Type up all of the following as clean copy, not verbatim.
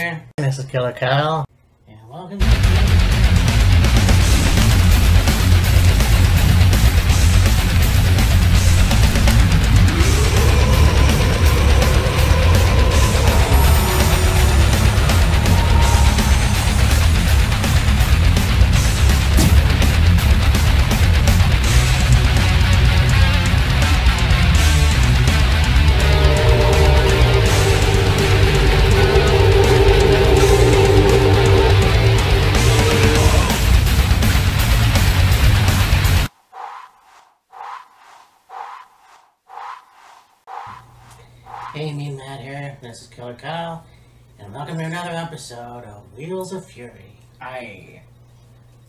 here. This is Killer Kyle. And welcome to Hey, me and Matt here. This is Killer Kyle, and welcome to another episode of Wheels of Fury. Aye.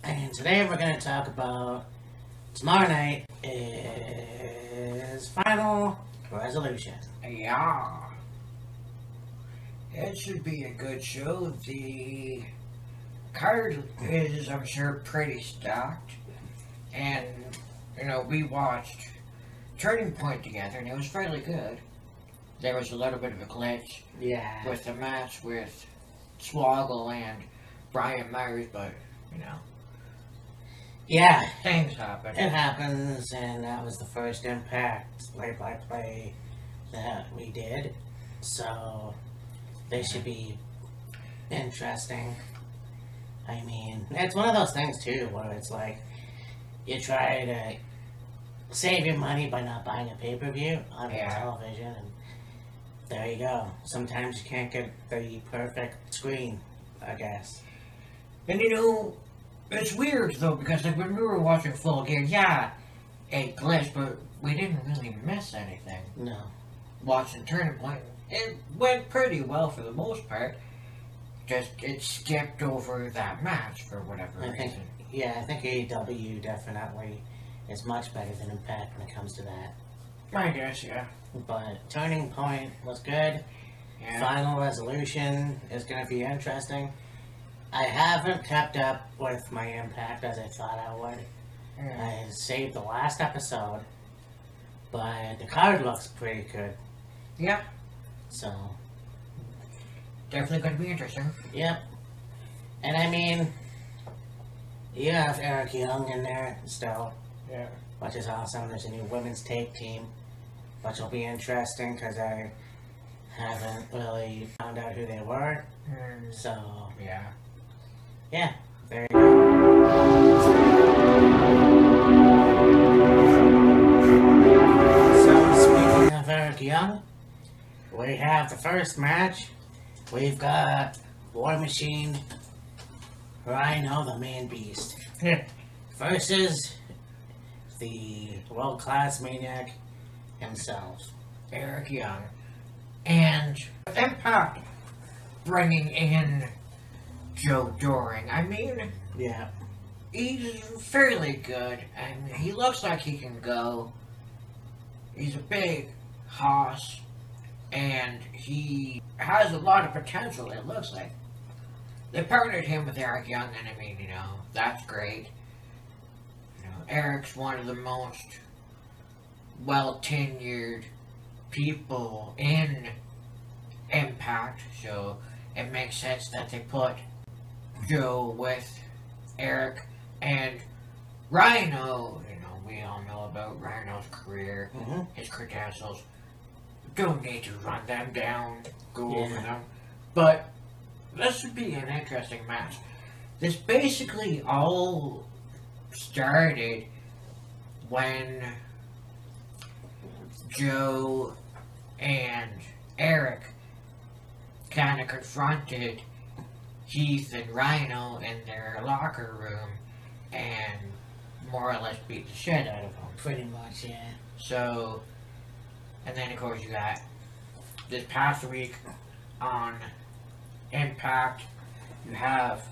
And today we're going to talk about tomorrow night is Final Resolution. Yeah. It should be a good show. The card is, I'm sure, pretty stacked. And, you know, we watched Turning Point together, and it was fairly good. There was a little bit of a glitch with the match with Swoggle and Brian Myers, but, you know. Yeah. Things happen. It happens, and that was the first Impact play-by-play that we did. So, they should be interesting. I mean, it's one of those things, too, where it's like, you try to save your money by not buying a pay-per-view on television, and there you go. Sometimes you can't get the perfect screen, I guess. And you know, it's weird though, because like when we were watching Full Gear, it glitched, but we didn't really miss anything. No. Watching Turning Point, it went pretty well for the most part. Just, it skipped over that match for whatever reason. I think AEW definitely is much better than Impact when it comes to that. I guess, yeah. But Turning Point was good. Yeah. Final Resolution is going to be interesting. I haven't kept up with my Impact as I thought I would. I saved the last episode, but the card looks pretty good. Yeah. So. Definitely going to be interesting. Yep. And I mean, you have Eric Young in there still. Yeah. Which is awesome. There's a new women's tag team, which will be interesting because I haven't really found out who they were. So, yeah, there you go. So, speaking of Eric Young, we have the first match. We've got War Machine, Rhino the Man Beast, versus the world-class maniac himself, Eric Young. And Impact bringing in Joe Doring. I mean, he's fairly good, and he looks like he can go. He's a big hoss, and he has a lot of potential, it looks like. They partnered him with Eric Young, and I mean, you know, that's great. Eric's one of the most well-tenured people in Impact, so it makes sense that they put Joe with Eric. And Rhino, you know, we all know about Rhino's career, his credentials. Don't need to run them down, go over them. But this would be an interesting match. This basically all started when Joe and Eric kind of confronted Heath and Rhino in their locker room and more or less beat the shit out of them. Pretty much, yeah. So, and then of course you got this past week on Impact, you have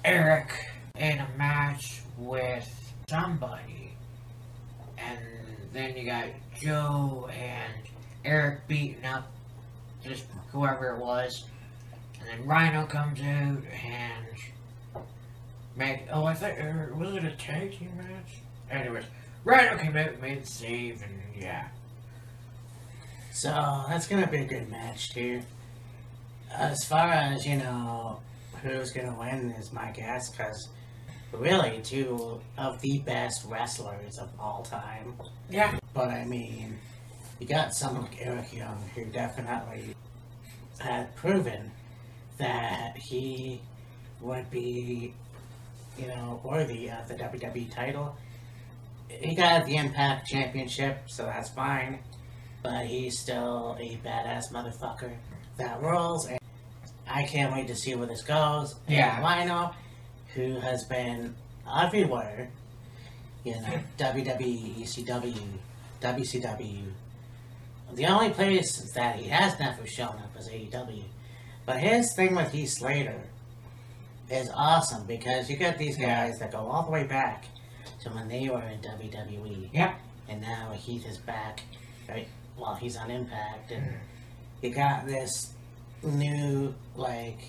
Eric in a match with somebody, and then you got Joe and Eric beating up just whoever it was, and then Rhino comes out and I think, was it a tag team match? Anyways, Rhino came out and made the save, and yeah. So, that's gonna be a good match, too. As far as, you know, who's gonna win is my guess, because really, two of the best wrestlers of all time. Yeah. But I mean, you got someone like Eric Young, who definitely had proven that he would be, you know, worthy of the WWE title. He got the Impact Championship, so that's fine. But he's still a badass motherfucker that rules, and I can't wait to see where this goes. Yeah. And Lionel, who has been everywhere, you know, WWE, ECW, WCW. The only place that he has never shown up is AEW. But his thing with Heath Slater is awesome, because you get these guys that go all the way back to when they were in WWE. Yep. And now Heath is back, right? Well, he's on Impact, and you got this new, like,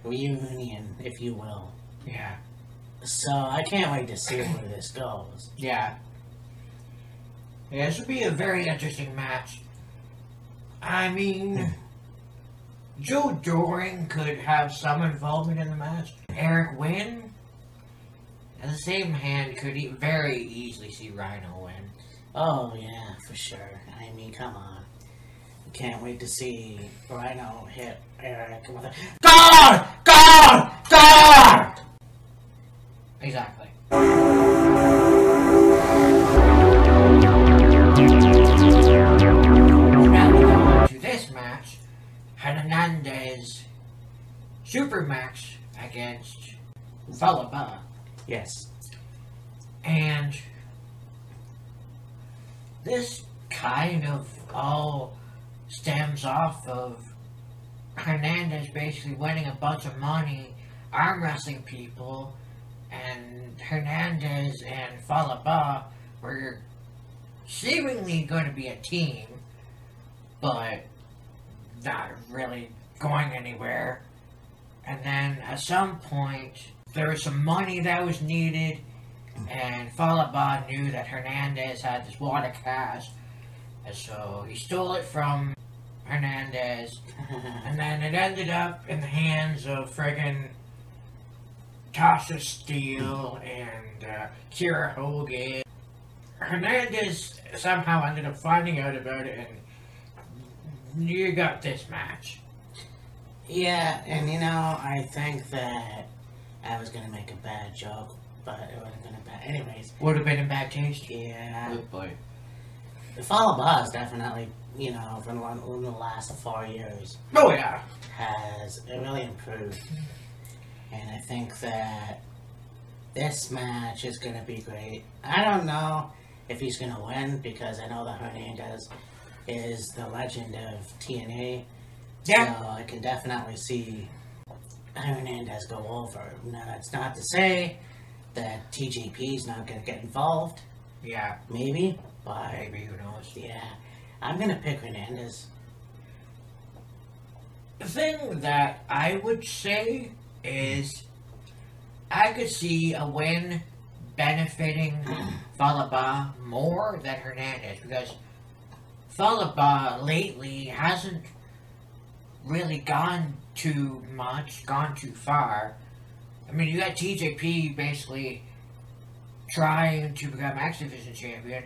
reunion, if you will. Yeah. So I can't wait to see where this goes. Yeah. Yeah, this would be a very interesting match. I mean, Joe Doring could have some involvement in the match. Eric win. And the same hand could very easily see Rhino win. Oh, yeah, for sure. I mean, come on. Can't wait to see Rhino hit Eric with a GOD! GOD! GOD! Exactly. Now we go on to this match. Hernandez Super match against Falaba. Yes. And this kind of all stems off of Hernandez basically winning a bunch of money, arm wrestling people, and Hernandez and Falaba were seemingly going to be a team, but not really going anywhere. And then at some point, there was some money that was needed, and Falaba knew that Hernandez had this wad of cash, and so he stole it from Hernandez, and then it ended up in the hands of friggin' Tasha Steele and Kira Hogan. Hernandez somehow ended up finding out about it, and you got this match. Yeah, and you know, I think that I was gonna make a bad joke, but it would have been a bad. Anyways. Would have been in bad taste. Yeah. Good boy. The Falaba is definitely, you know, from the last 4 years, Oh yeah. has really improved. And I think that this match is going to be great. I don't know if he's going to win, because I know that Hernandez is the legend of TNA. Yeah. So I can definitely see Hernandez go over. Now, that's not to say that TJP is not going to get involved. Yeah. Maybe. But, Maybe, who knows? yeah. I'm going to pick Hernandez. The thing that I would say is I could see a win benefiting Falaba more than Hernandez, because Falaba lately hasn't really gone too far. I mean, you got TJP basically trying to become X Division champion,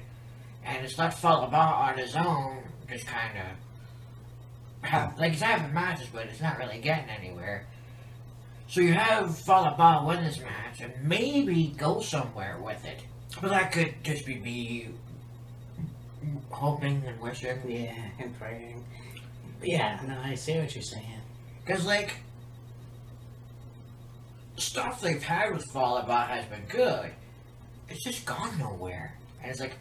and it's left Falaba on his own, just kind of like he's having matches, but it's not really getting anywhere. So you have Falaba win this match and maybe go somewhere with it, but that could just be me hoping and wishing. Yeah, and praying. Yeah, no, I see what you're saying. Because, like, stuff they've had with Falaba has been good. It's just gone nowhere. And it's like,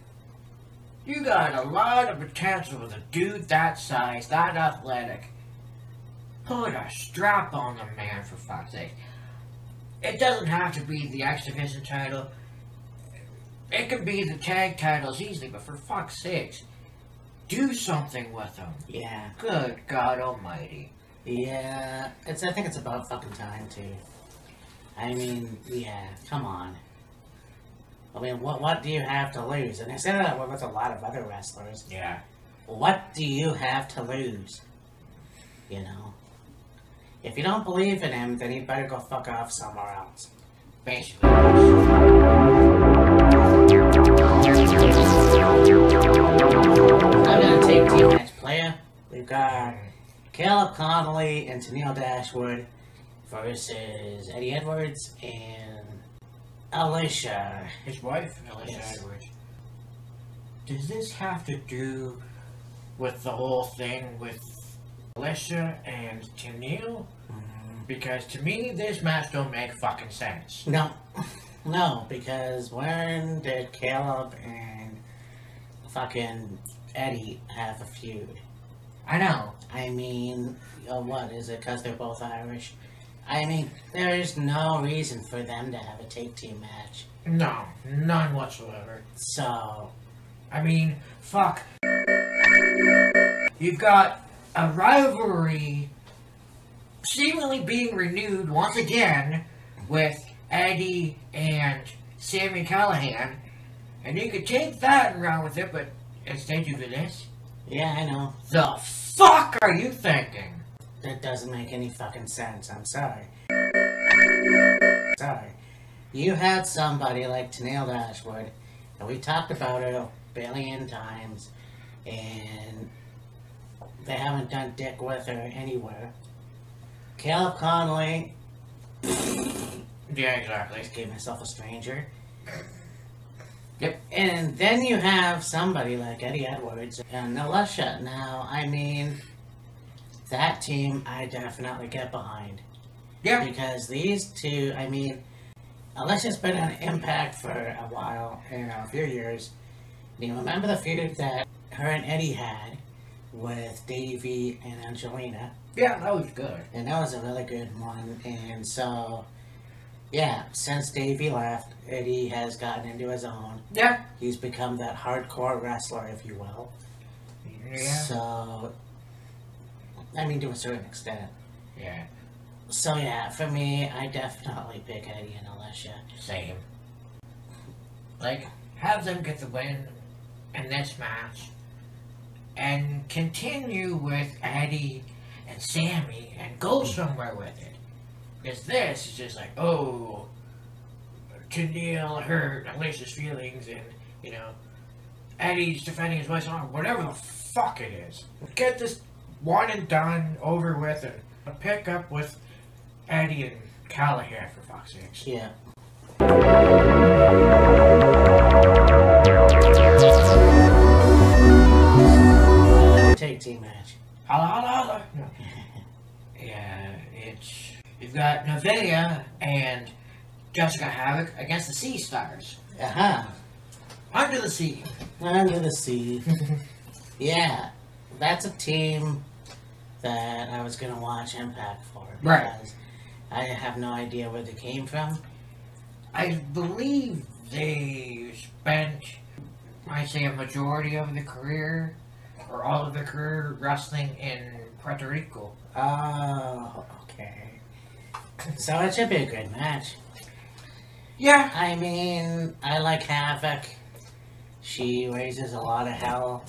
you got a lot of potential with a dude that size, that athletic. Put a strap on the man, for fuck's sake. It doesn't have to be the X Division title. It could be the tag titles easily, but for fuck's sakes, do something with them. Yeah. Good God Almighty. Yeah, I think it's about fucking time, too. I mean, yeah, come on. I mean, what do you have to lose? And I said that with a lot of other wrestlers. Yeah. What do you have to lose? You know? If you don't believe in him, then he better go fuck off somewhere else. Basically. I'm gonna take team match player. We've got Caleb Connolly and Tennille Dashwood versus Eddie Edwards and Alicia. His wife, Alicia Yes. Edwards. Does this have to do with the whole thing with Alicia and Tennille? Because to me, this match don't make fucking sense. No, because when did Caleb and fucking Eddie have a feud? I know. I mean, what is it? Because they're both Irish. I mean, there's no reason for them to have a tag team match. No, none whatsoever. So, I mean, fuck. You've got a rivalry seemingly being renewed once again with Eddie and Sami Callihan, and you could take that and run with it, but instead you do this? yeah, I know. The fuck are you thinking? That doesn't make any fucking sense. I'm sorry. Sorry. You had somebody like Tennille Dashwood, and we talked about it a billion times, and they haven't done dick with her anywhere. Caleb Connolly, Yeah, exactly. just gave myself a stranger. Yep. And then you have somebody like Eddie Edwards and Alicia. Now, I mean, that team I definitely get behind. Yeah. Because these two, I mean, Alicia's been on Impact for a while, a few years. Do you remember the feud that her and Eddie had with Davey and Angelina? Yeah, that was good. And that was a really good one. And so, yeah, since Davey left, Eddie has gotten into his own. Yeah. He's become that hardcore wrestler, if you will. Yeah. So, I mean, to a certain extent. Yeah. So, yeah, for me, I definitely pick Eddie and Alicia. Same. Like, have them get the win in this match and continue with Eddie and Sami and go somewhere with it. Because this is just like, oh, Tennille hurt Alicia's feelings and, you know, Eddie's defending his wife's honor, whatever the fuck it is. Get this one and done, over with, and pick up with Eddie and Callahan, for fuck's sakes. Yeah. Tag team match. Holla, holla, holla. Yeah, it's... You've got Nevaeh and Jessica Havoc against the Sea Stars. Uh-huh. Under the Sea. Under the Sea. Yeah. That's a team that I was going to watch Impact for. Right. Because I have no idea where they came from. I believe they spent, I'd say, a majority of their career, or all of their career, wrestling in Puerto Rico. Oh, okay. So it should be a good match. Yeah. I mean, I like Havoc. She raises a lot of hell.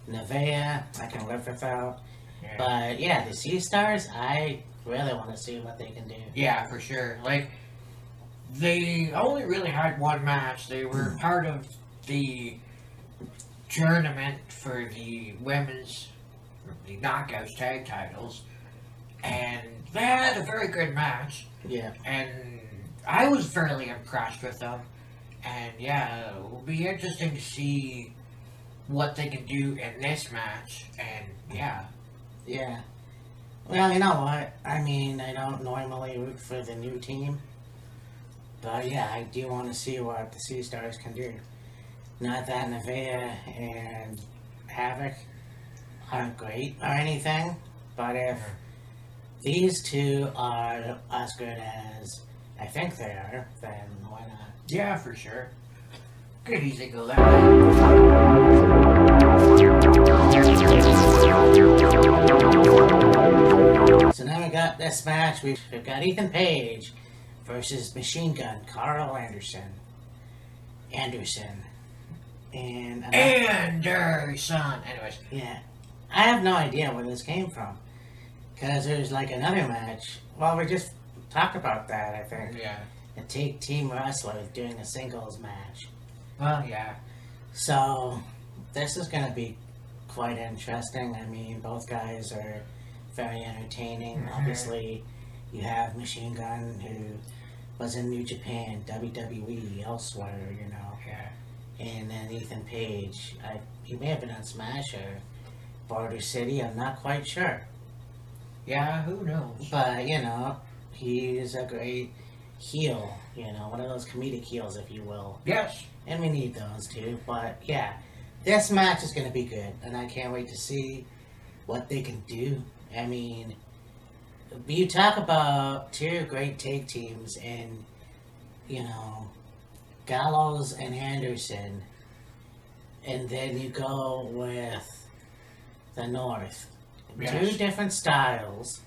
Nevaeh, I can live without. Yeah. But yeah, the Sea Stars, I really want to see what they can do. Yeah, for sure. Like, they only really had one match. They were part of the tournament for the women's, the Knockouts tag titles, and they had a very good match. Yeah. And I was fairly impressed with them. And yeah, it will be interesting to see what they can do in this match. And yeah. Yeah. Well, you know what? I mean, I don't normally root for the new team. But yeah, I do want to see what the Sea Stars can do. Not that Nevaeh and Havoc aren't great or anything, but if these two are as good as I think they are, then why not? Yeah, for sure. Could easily go that way. So now we got this match. We've got Ethan Page versus Machine Gun Carl Anderson. And Anderson. Anyways. yeah, I have no idea where this came from. Because there's like another match. Well, we just talked about that, I think. Yeah. A take team wrestlers doing a singles match. Well, yeah. So, this is going to be quite interesting. I mean, both guys are very entertaining. Mhm. Obviously, you have Machine Gun, who was in New Japan, WWE, elsewhere, you know. Yeah. And then Ethan Page. He may have been on Smash or Border City, I'm not quite sure. Yeah, who knows? But, you know, he's a great heel, you know, one of those comedic heels, if you will. Yes. And we need those too. But, yeah, this match is going to be good. And I can't wait to see what they can do. I mean, you talk about two great tag teams and, you know, Gallows and Anderson. And then you go with the North. Yes. Two different styles,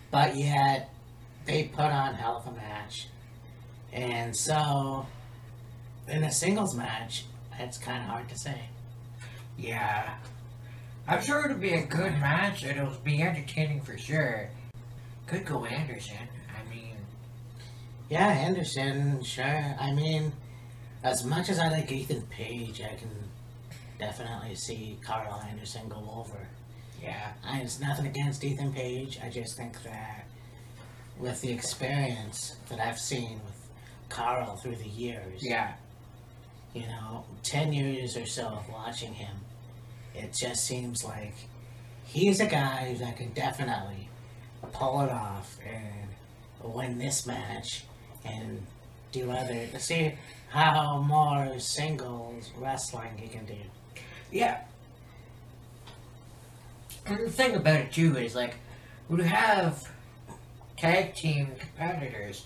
but yet they put on hell of a match. And so, in a singles match, it's kind of hard to say. Yeah. I'm sure it'll be a good match. It'll be entertaining for sure. Could go Anderson. I mean... Yeah, Anderson, sure. I mean, as much as I like Ethan Page, I can definitely see Carl Anderson go over. Yeah. It's nothing against Ethan Page. I just think that with the experience that I've seen with Carl through the years, Yeah. you know, 10 years or so of watching him, it just seems like he's a guy that can definitely pull it off and win this match and do other, to see how more singles wrestling he can do. Yeah. And the thing about it too is, like, when you have tag team competitors,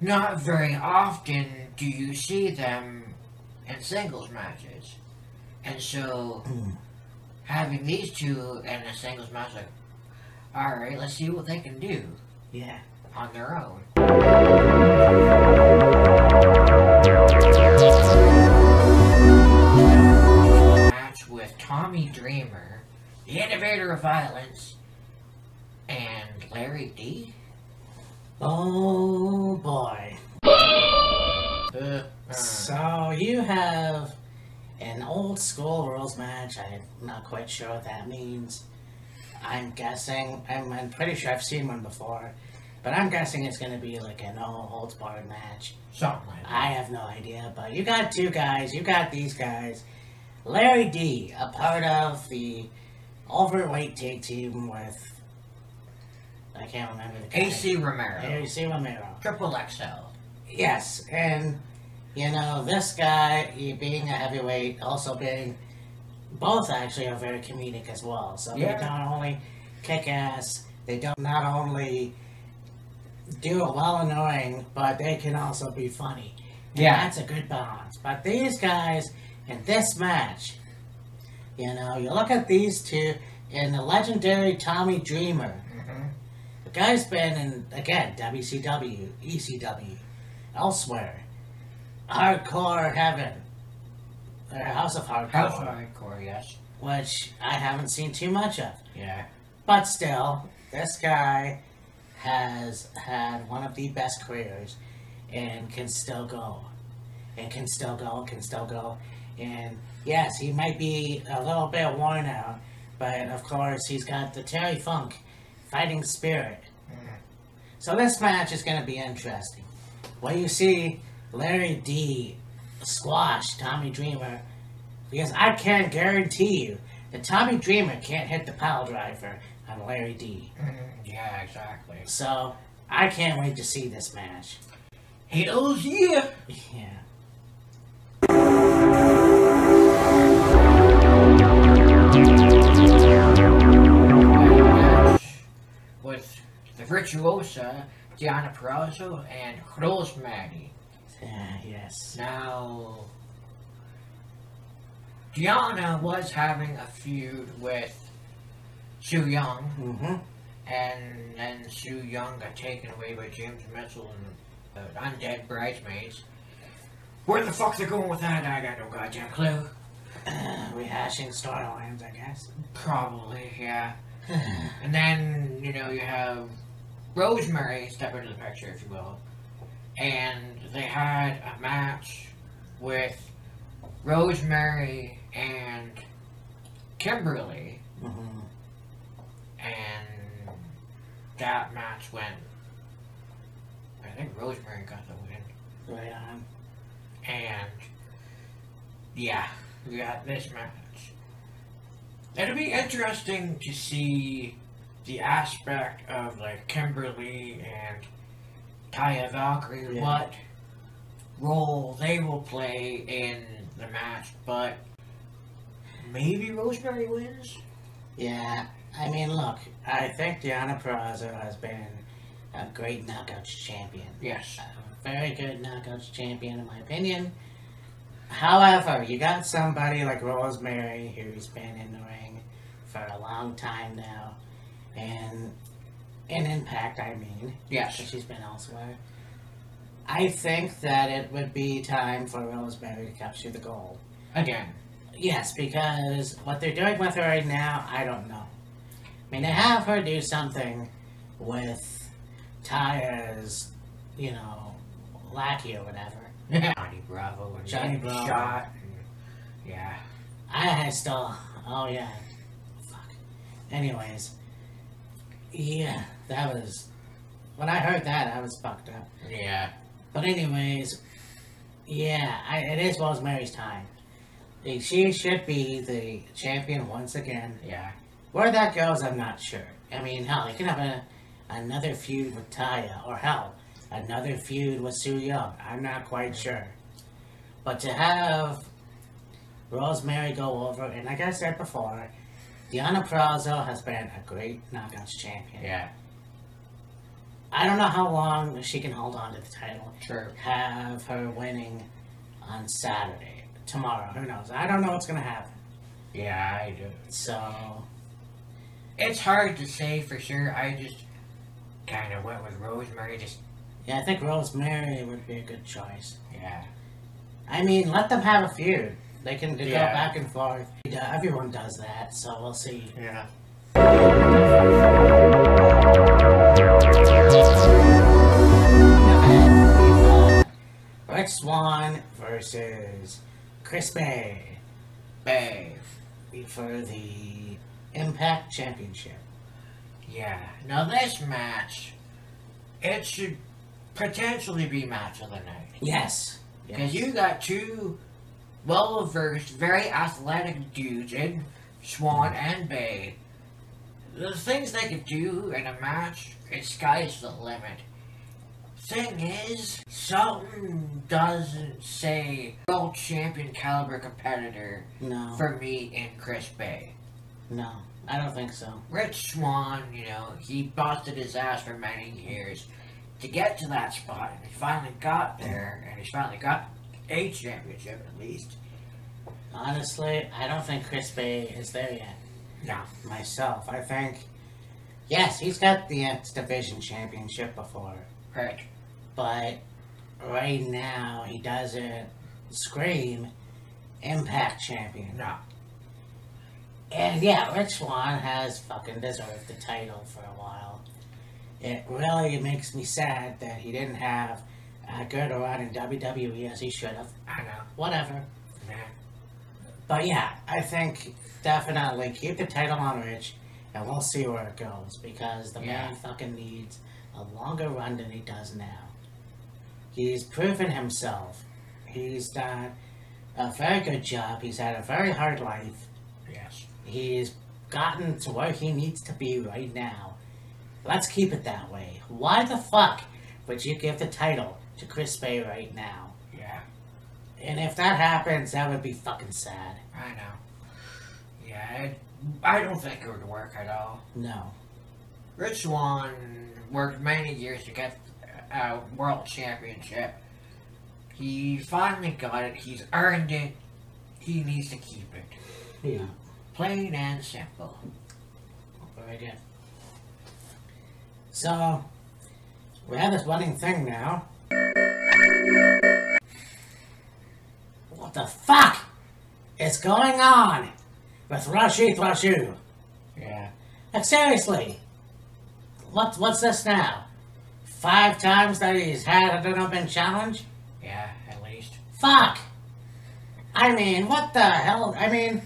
not very often do you see them in singles matches. And so, having these two in a singles match, like, alright, let's see what they can do Yeah. on their own. Match with Tommy Dreamer, the Innovator of Violence, and Larry D. Oh boy. So you have an old school rules match. I'm not quite sure what that means. I'm guessing, I'm pretty sure I've seen one before, but I'm guessing it's going to be like a no holds barred match. Something like that. I have no idea, but you got two guys, you got these guys. Larry D, a part of the overweight tag team with, I can't remember the guy. AC Romero. AC Romero. Triple XL. Yes, and you know, this guy, he being a heavyweight, also being, both actually are very comedic as well. So Yeah. they don't only kick ass, they don't not only do it well in the ring, but they can also be funny. And Yeah. that's a good balance. But these guys in this match, you know, you look at these two and the legendary Tommy Dreamer. The guy's been in, again, WCW, ECW, elsewhere. Hardcore Heaven. Or House of Hardcore. House of Hardcore, yes. Which I haven't seen too much of. Yeah. But still, this guy has had one of the best careers and can still go. And can still go, can still go. And yes, he might be a little bit worn out, but of course he's got the Terry Funk fighting spirit. So this match is going to be interesting. When you see Larry D squash Tommy Dreamer, because I can guarantee you that Tommy Dreamer can't hit the pile driver on Larry D. Yeah, exactly. So I can't wait to see this match. Hells yeah! Yeah. With the virtuosa Diana Perazzo and Rosemary. Yes. Now, Diana was having a feud with Su Yung, and then Su Yung got taken away by James Mitchell and Undead Bridesmaids. Where the fuck they're going with that, I got no goddamn clue. Rehashing storylines, I guess. Probably, yeah. And then, you know, you have Rosemary step into the picture, if you will. And they had a match with Rosemary and Kimberly. Mm-hmm. And that match went, I think Rosemary got the win. Right on. And yeah, we got this match. It'll be interesting to see the aspect of like Kimberly and Taya Valkyrie, what role they will play in the match, but maybe Rosemary wins? Yeah, I mean, look, I think Deonna Purrazzo has been a great Knockouts champion. Yes. A very good Knockouts champion, in my opinion. However, you got somebody like Rosemary who's been in the ring for a long time now, and in Impact, I mean. Yes. She's been elsewhere. I think that it would be time for Rosemary to capture the gold. Again. Yes, because what they're doing with her right now, I don't know. I mean, they have her do something with Taya's, you know, lackey or whatever. Johnny Bravo and Johnny Bravo. Shot. Yeah. I still, oh yeah, fuck. Anyways, yeah, that was, when I heard that, I was fucked up. Yeah. But anyways, yeah, it is Rosemary's time. She should be the champion once again. Yeah. Where that goes, I'm not sure. I mean, hell, you can have another feud with Taya, or hell, another feud with Su Yung. I'm not quite sure. But to have Rosemary go over, and like I said before, Deonna Purrazzo has been a great Knockouts champion. Yeah. I don't know how long she can hold on to the title. True. Have her winning on Saturday. Tomorrow, who knows? I don't know what's going to happen. Yeah, I do. So, it's hard to say for sure. I just kind of went with Rosemary. yeah, I think Rosemary would be a good choice. Yeah. I mean, let them have a feud. They can go Yeah. back and forth. Everyone does that, so we'll see. Yeah. Red Swan versus Chris Bay for the Impact Championship. Yeah. Now this match, it should potentially be match of the night. Yes. Because you got two well-versed, very athletic dudes in Swan and Bay. The things they could do in a match, sky's the limit. Thing is, something doesn't say world champion caliber competitor No. for me in Chris Bay. No, I don't think so. Rich Swan, you know, he busted his ass for many years to get to that spot, and he finally got there, and he's finally got a championship at least. Honestly, I don't think Chris Bay is there yet. No. Myself, I think, yes, he's got the X Division Championship before, Right. but right now he doesn't scream Impact Champion. No. And yeah, Rich Swan has fucking deserved the title for a while. It really makes me sad that he didn't have a good run in WWE as he should have. I know. Whatever. Man. But yeah, I think definitely keep the title on Rich, and we'll see where it goes, because the man fucking needs a longer run than he does now. He's proven himself. He's done a very good job. He's had a very hard life. Yes. He's gotten to where he needs to be right now. Let's keep it that way. Why the fuck would you give the title to Chris Bay right now? Yeah. And if that happens, that would be fucking sad. I know. Yeah, I don't think it would work at all. No. Rich Swan worked many years to get a world championship. He finally got it. He's earned it. He needs to keep it. Yeah. Plain and simple. Very good. So, we have this running thing now. What the fuck is going on with Rushy Thrushu? Yeah. Like, seriously. What's this now? 5 times that he's had an open challenge? Yeah, at least. Fuck! I mean, what the hell? I mean,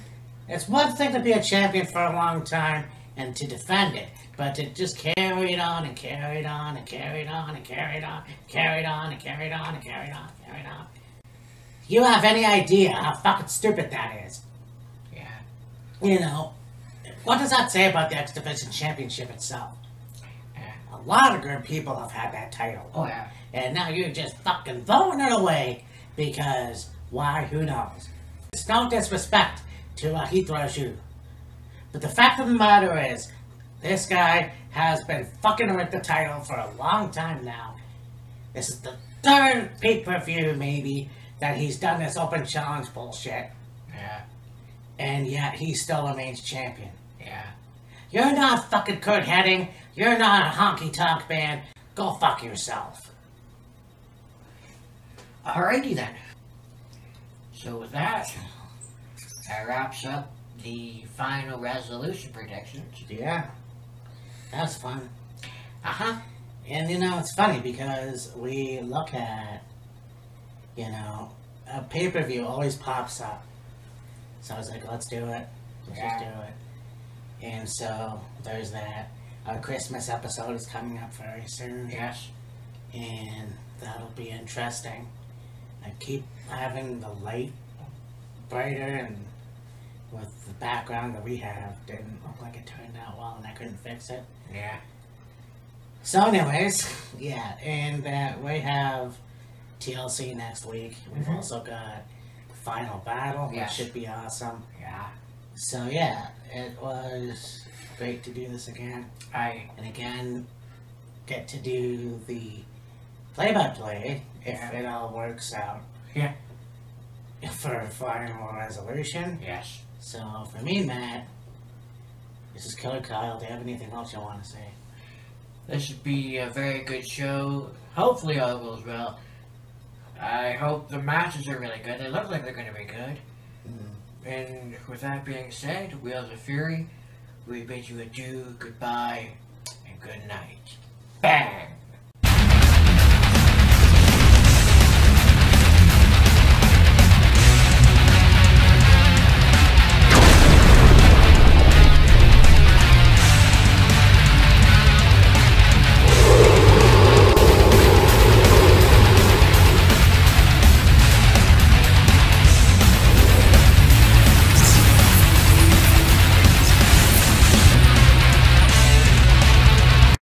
it's one thing to be a champion for a long time and to defend it, but to just carry it on and carry it on and carry it on and carry it on, carry it on and carry it on and carry it on, carry it on. You have any idea how fucking stupid that is? Yeah. You know, what does that say about the X Division Championship itself? Yeah. A lot of good people have had that title. Oh, yeah. And now you're just fucking throwing it away because, why, who knows? It's no disrespect to Heath Roju. But the fact of the matter is, this guy has been fucking with the title for a long time now. This is the 3rd pay-per-view, maybe, that he's done this open challenge bullshit. Yeah. And yet he still remains champion. Yeah. You're not fucking Kurt Hennig. You're not a honky-tonk band. Go fuck yourself. Alrighty then. So with that wraps up the final resolution predictions. Yeah. That was fun. Uh-huh. And you know, it's funny because we look at, you know, a pay-per-view always pops up. So I was like, let's do it. Let's just do it. And so there's that. Our Christmas episode is coming up very soon. Yes. And that'll be interesting. I keep having the light brighter, and with the background that we have didn't look like it turned out well, and I couldn't fix it. Yeah. So anyways, yeah, and we have TLC next week. We've also got Final Battle, which should be awesome. Yeah. So yeah, it was great to do this again. And again, get to do the play-by-play if it all works out. Yeah. For final resolution. Yes. So for me, Matt, this is Killer Kyle. Do you have anything else you want to say? This should be a very good show. Hopefully all goes well. I hope the matches are really good. They look like they're going to be good. And with that being said, Wheels of Fury, we bid you adieu, goodbye,